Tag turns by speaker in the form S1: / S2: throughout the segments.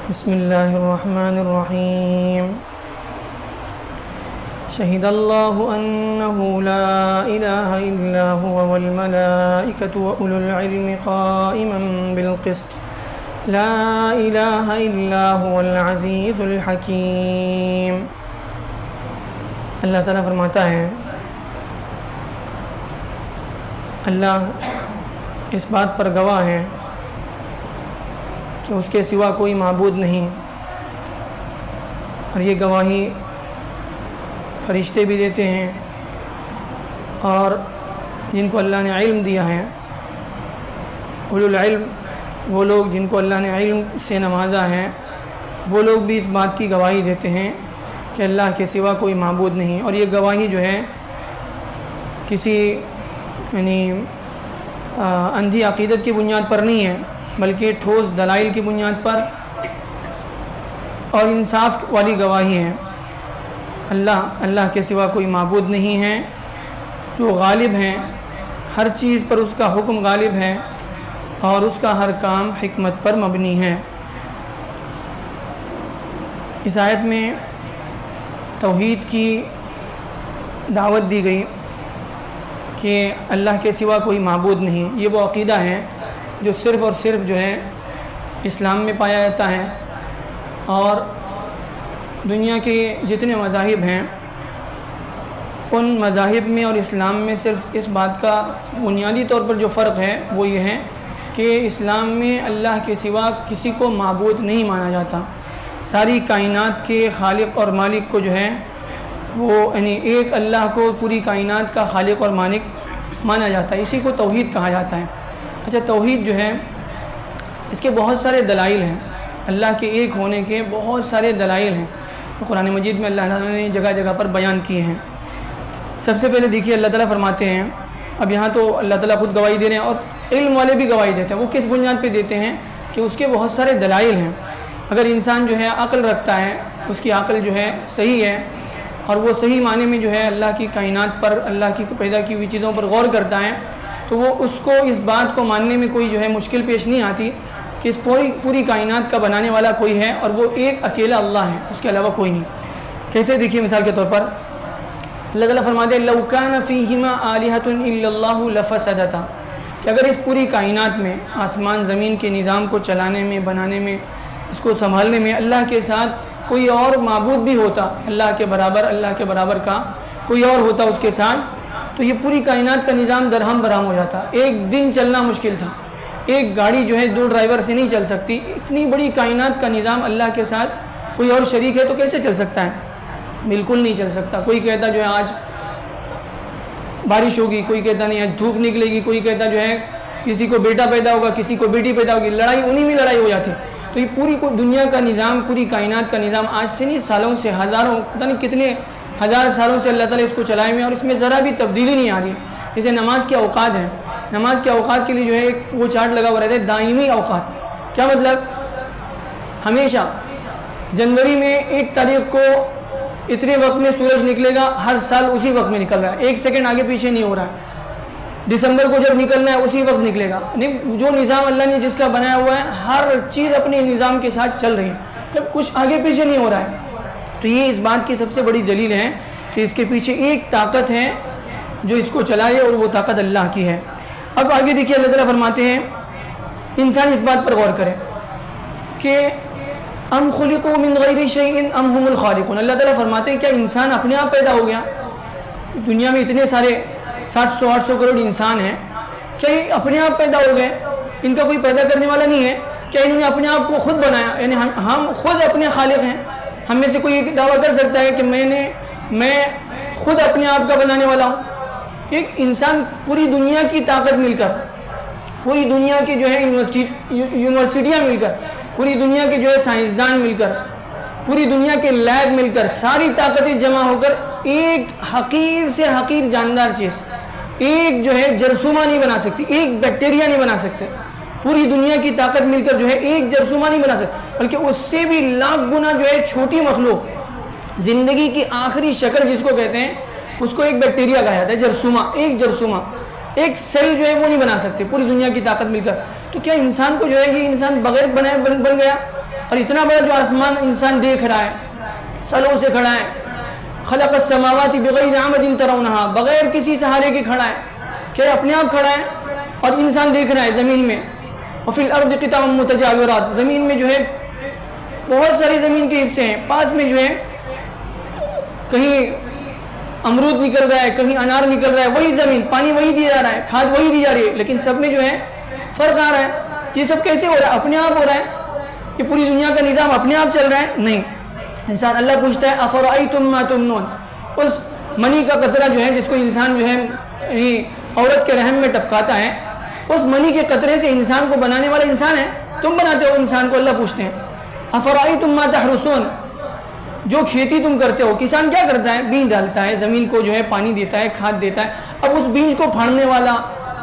S1: بسم اللہ الرحمن الرحیم شہد اللہ انہ لا الہ الا هو والملائکۃ واولو العلم قائما بالقسط لا الہ الا هو العزیز الحکیم۔ اللہ تعالیٰ فرماتا ہے، اللہ اس بات پر گواہ ہے کہ اس کے سوا کوئی معبود نہیں، اور یہ گواہی فرشتے بھی دیتے ہیں، اور جن کو اللہ نے علم دیا ہے، اولو العلم، وہ لوگ جن کو اللہ نے علم سے نوازا ہے، وہ لوگ بھی اس بات کی گواہی دیتے ہیں کہ اللہ کے سوا کوئی معبود نہیں۔ اور یہ گواہی جو ہے کسی اندھی عقیدت کی بنیاد پر نہیں ہے، بلکہ ٹھوس دلائل کی بنیاد پر اور انصاف والی گواہی ہے۔ اللہ کے سوا کوئی معبود نہیں ہے، جو غالب ہیں، ہر چیز پر اس کا حکم غالب ہے، اور اس کا ہر کام حکمت پر مبنی ہے۔ اس آیت میں توحید کی دعوت دی گئی کہ اللہ کے سوا کوئی معبود نہیں۔ یہ وہ عقیدہ ہے جو صرف اور صرف جو ہے اسلام میں پایا جاتا ہے، اور دنیا کے جتنے مذاہب ہیں ان مذاہب میں اور اسلام میں صرف اس بات کا بنیادی طور پر جو فرق ہے وہ یہ ہے کہ اسلام میں اللہ کے سوا کسی کو معبود نہیں مانا جاتا۔ ساری کائنات کے خالق اور مالک کو جو ہے وہ ایک اللہ کو پوری کائنات کا خالق اور مالک مانا جاتا ہے، اسی کو توحید کہا جاتا ہے۔ اچھا، توحید جو ہے اس کے بہت سارے دلائل ہیں، اللہ کے ایک ہونے کے بہت سارے دلائل ہیں، تو قرآن مجید میں اللہ تعالیٰ نے جگہ جگہ پر بیان کیے ہیں۔ سب سے پہلے دیکھیے، اللہ تعالیٰ فرماتے ہیں، اب یہاں تو اللہ تعالیٰ خود گواہی دے رہے ہیں اور علم والے بھی گواہی دیتے ہیں۔ وہ کس بنیاد پہ دیتے ہیں؟ کہ اس کے بہت سارے دلائل ہیں۔ اگر انسان جو ہے عقل رکھتا ہے، اس کی عقل جو ہے صحیح ہے، اور وہ صحیح معنی میں جو ہے اللہ کی کائنات پر، اللہ کی پیدا کی ہوئی چیزوں پر غور کرتا ہے، تو وہ اس کو اس بات کو ماننے میں کوئی جو ہے مشکل پیش نہیں آتی کہ اس پوری کائنات کا بنانے والا کوئی ہے، اور وہ ایک اکیلا اللہ ہے، اس کے علاوہ کوئی نہیں۔ کیسے؟ دیکھیے مثال کے طور پر اللہ تعالیٰ فرماتے ہیں لَوْ كَانَ فِيهِمَا آلِهَةٌ إِلَّا اللَّهُ لَفَسَدَتَا، کہ اگر اس پوری کائنات میں، آسمان زمین کے نظام کو چلانے میں، بنانے میں، اس کو سنبھالنے میں اللہ کے ساتھ کوئی اور معبود بھی ہوتا، اللہ کے برابر کا کوئی اور ہوتا اس کے ساتھ، تو یہ پوری کائنات کا نظام درہم برہم ہو جاتا۔ ایک دن چلنا مشکل تھا، ایک گاڑی جو ہے 2 ڈرائیور سے نہیں چل سکتی۔ اتنی بڑی کائنات کا نظام اللہ کے ساتھ کوئی اور شریک ہے تو کیسے چل سکتا ہے؟ بالکل نہیں چل سکتا۔ کوئی کہتا جو ہے آج بارش ہوگی، کوئی کہتا نہیں آج دھوپ نکلے گی، کوئی کہتا جو ہے کسی کو بیٹا پیدا ہوگا، کسی کو بیٹی پیدا ہوگی، لڑائی انہی میں لڑائی ہو جاتی۔ تو یہ پوری دنیا کا نظام، پوری کائنات کا نظام آج سے نہیں، سالوں سے، ہزاروں، پتہ نہیں کتنے ہزار سالوں سے اللہ تعالیٰ اس کو چلائے ہوئے، اور اس میں ذرا بھی تبدیلی نہیں آ رہی۔ جیسے نماز کے اوقات ہیں، نماز کے اوقات کے لیے جو ہے ایک وہ چارٹ لگا ہوا رہتا ہے، دائمی اوقات۔ کیا مطلب؟ ہمیشہ جنوری میں 1 تاریخ کو اتنے وقت میں سورج نکلے گا، ہر سال اسی وقت میں نکل رہا ہے، 1 سیکنڈ آگے پیچھے نہیں ہو رہا ہے۔ دسمبر کو جب نکلنا ہے اسی وقت نکلے گا۔ جو نظام اللہ نے جس کا بنایا ہوا ہے، ہر چیز اپنے نظام کے ساتھ چل رہی ہے، جب کچھ آگے پیچھے نہیں ہو رہا ہے۔ تو یہ اس بات کی سب سے بڑی دلیل ہے کہ اس کے پیچھے ایک طاقت ہے جو اس کو چلائے، اور وہ طاقت اللہ کی ہے۔ اب آگے دیکھیے، اللہ تعالیٰ فرماتے ہیں انسان اس بات پر غور کرے کہ ام خلقوا من غیر شیء ام هم الخالقون۔ اللہ تعالیٰ فرماتے ہیں کیا انسان اپنے آپ پیدا ہو گیا؟ دنیا میں اتنے سارے 700-800 کروڑ انسان ہیں، کیا یہ اپنے آپ پیدا ہو گئے؟ ان کا کوئی پیدا کرنے والا نہیں ہے؟ کیا انہوں نے اپنے آپ کو خود بنایا؟ یعنی ہم خود اپنے خالق ہیں؟ ہم میں سے کوئی ایک دعویٰ کر سکتا ہے کہ میں خود اپنے آپ کا بنانے والا ہوں؟ ایک انسان پوری دنیا کی طاقت مل کر، پوری دنیا کے جو ہے یونیورسٹیاں مل کر، پوری دنیا کے جو ہے سائنسدان مل کر، پوری دنیا کے لیب مل کر، ساری طاقتیں جمع ہو کر ایک حقیر سے حقیر جاندار چیز، ایک جو ہے جرثومہ نہیں بنا سکتی، ایک بیکٹیریا نہیں بنا سکتے۔ پوری دنیا کی طاقت مل کر جو ہے ایک جرثومہ نہیں بنا سکتے، بلکہ اس سے بھی لاکھ گنا جو ہے چھوٹی مخلوق، زندگی کی آخری شکل جس کو کہتے ہیں، اس کو ایک بیکٹیریا کہا جاتا ہے، جرثومہ، ایک جرثومہ، ایک سیل جو ہے وہ نہیں بنا سکتے پوری دنیا کی طاقت مل کر۔ تو کیا انسان کو جو ہے یہ انسان بغیر بنائے بن گیا؟ اور اتنا بڑا جو آسمان انسان دیکھ رہا ہے، سلوں سے کھڑا ہے، خلق السماوات بغیر عمد ترونہا، بغیر کسی سہارے کے کھڑا ہے، کہ اپنے آپ کھڑا ہے اور انسان دیکھ رہا ہے زمین میں. وفی الارض قطع متجاورات، زمین میں جو ہے بہت سارے زمین کے حصے ہیں، پاس میں جو ہے کہیں امرود نکل رہا ہے، کہیں انار نکل رہا ہے، وہی زمین، پانی وہی دیا جا رہا ہے، کھاد وہی دی جا رہی ہے، لیکن سب میں جو ہے فرق آ رہا ہے. یہ سب کیسے ہو رہا ہے؟ اپنے آپ ہو رہا ہے. کہ پوری دنیا کا نظام اپنے آپ چل رہا ہے؟ نہیں. انسان اللہ پوچھتا ہے افرأیتم ما تمنون، اس منی کا قطرہ جو ہے جس کو انسان جو ہے عورت کے رحم میں ٹپکاتا ہے، اس منی کے قطرے سے انسان کو بنانے والا انسان ہے، تم بناتے ہو انسان کو؟ اللہ پوچھتے ہیں افرأیتم ما تحرثون، جو کھیتی تم کرتے ہو، کسان کیا کرتا ہے؟ بیج ڈالتا ہے، زمین کو جو ہے پانی دیتا ہے، کھاد دیتا ہے. اب اس بیج کو پھاڑنے والا،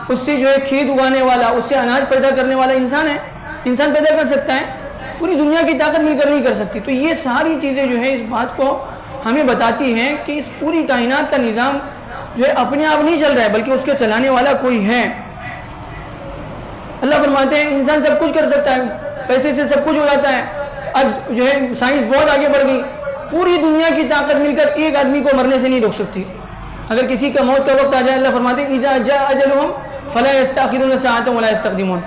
S1: اس سے جو ہے کھیت اگانے والا، اس سے اناج پیدا کرنے والا انسان ہے. انسان پیدا کر سکتا ہے، پوری دنیا کی طاقت مل کر نہیں کر سکتی. تو یہ ساری چیزیں جو ہے اس بات کو ہمیں بتاتی ہیں کہ اس پوری کائنات کا نظام جو ہے اپنے آپ نہیں چل رہا ہے، بلکہ اس کے چلانے والا کوئی ہے. اللہ فرماتے ہیں انسان سب کچھ کر سکتا ہے، پیسے سے سب کچھ ہو جاتا ہے. اب جو ہے سائنس بہت آگے بڑھ گئی، پوری دنیا کی طاقت مل کر ایک آدمی کو مرنے سے نہیں روک سکتی. اگر کسی کا موت کا وقت آ جائے، اللہ فرماتے ہیں اذا جاء اجلهم فلا يستأخرون ساعة ولا يستقدمون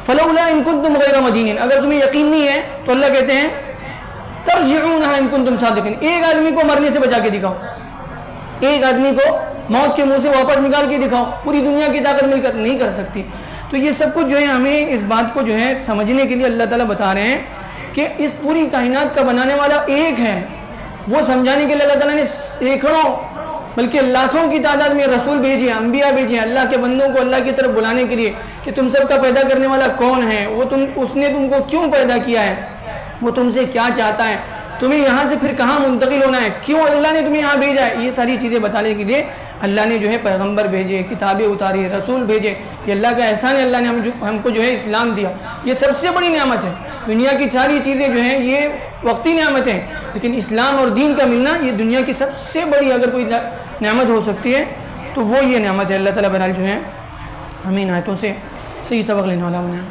S1: فلولا ان كنتم غیر مدینین. اگر تمہیں یقین نہیں ہے تو اللہ کہتے ہیں ترجعونها ان كنتم صادقین، ایک آدمی کو مرنے سے بچا کے دکھاؤ، ایک آدمی کو موت کے منہ سے واپس نکال کے دکھاؤ. پوری دنیا کی طاقت مل کر نہیں کر سکتی. تو یہ سب کچھ جو ہے ہمیں اس بات کو جو ہے سمجھنے کے لیے اللہ تعالیٰ بتا رہے ہیں کہ اس پوری کائنات کا بنانے والا ایک ہے. وہ سمجھانے کے لیے اللہ تعالیٰ نے سینکڑوں بلکہ لاکھوں کی تعداد میں رسول بھیجے، انبیاء بھیجے اللہ کے بندوں کو اللہ کی طرف بلانے کے لیے کہ تم سب کا پیدا کرنے والا کون ہے، اس نے تم کو کیوں پیدا کیا ہے، وہ تم سے کیا چاہتا ہے، تمہیں یہاں سے پھر کہاں منتقل ہونا ہے، کیوں اللہ نے تمہیں یہاں بھیجا ہے. یہ ساری چیزیں بتانے کے لیے اللہ نے جو ہے پیغمبر بھیجے، کتابیں اتاری، رسول بھیجے. یہ اللہ کا احسان ہے. اللہ نے ہم کو جو ہے اسلام دیا. یہ سب سے بڑی نعمت ہے. دنیا کی ساری چیزیں جو ہیں یہ وقتی نعمت ہیں، لیکن اسلام اور دین کا ملنا یہ دنیا کی سب سے بڑی اگر کوئی نعمت ہو سکتی ہے تو وہ یہ نعمت ہے. اللہ تعالیٰ بہرحال جو ہے ہمیں ان آیتوں سے صحیح سبق لینے والا بنائے.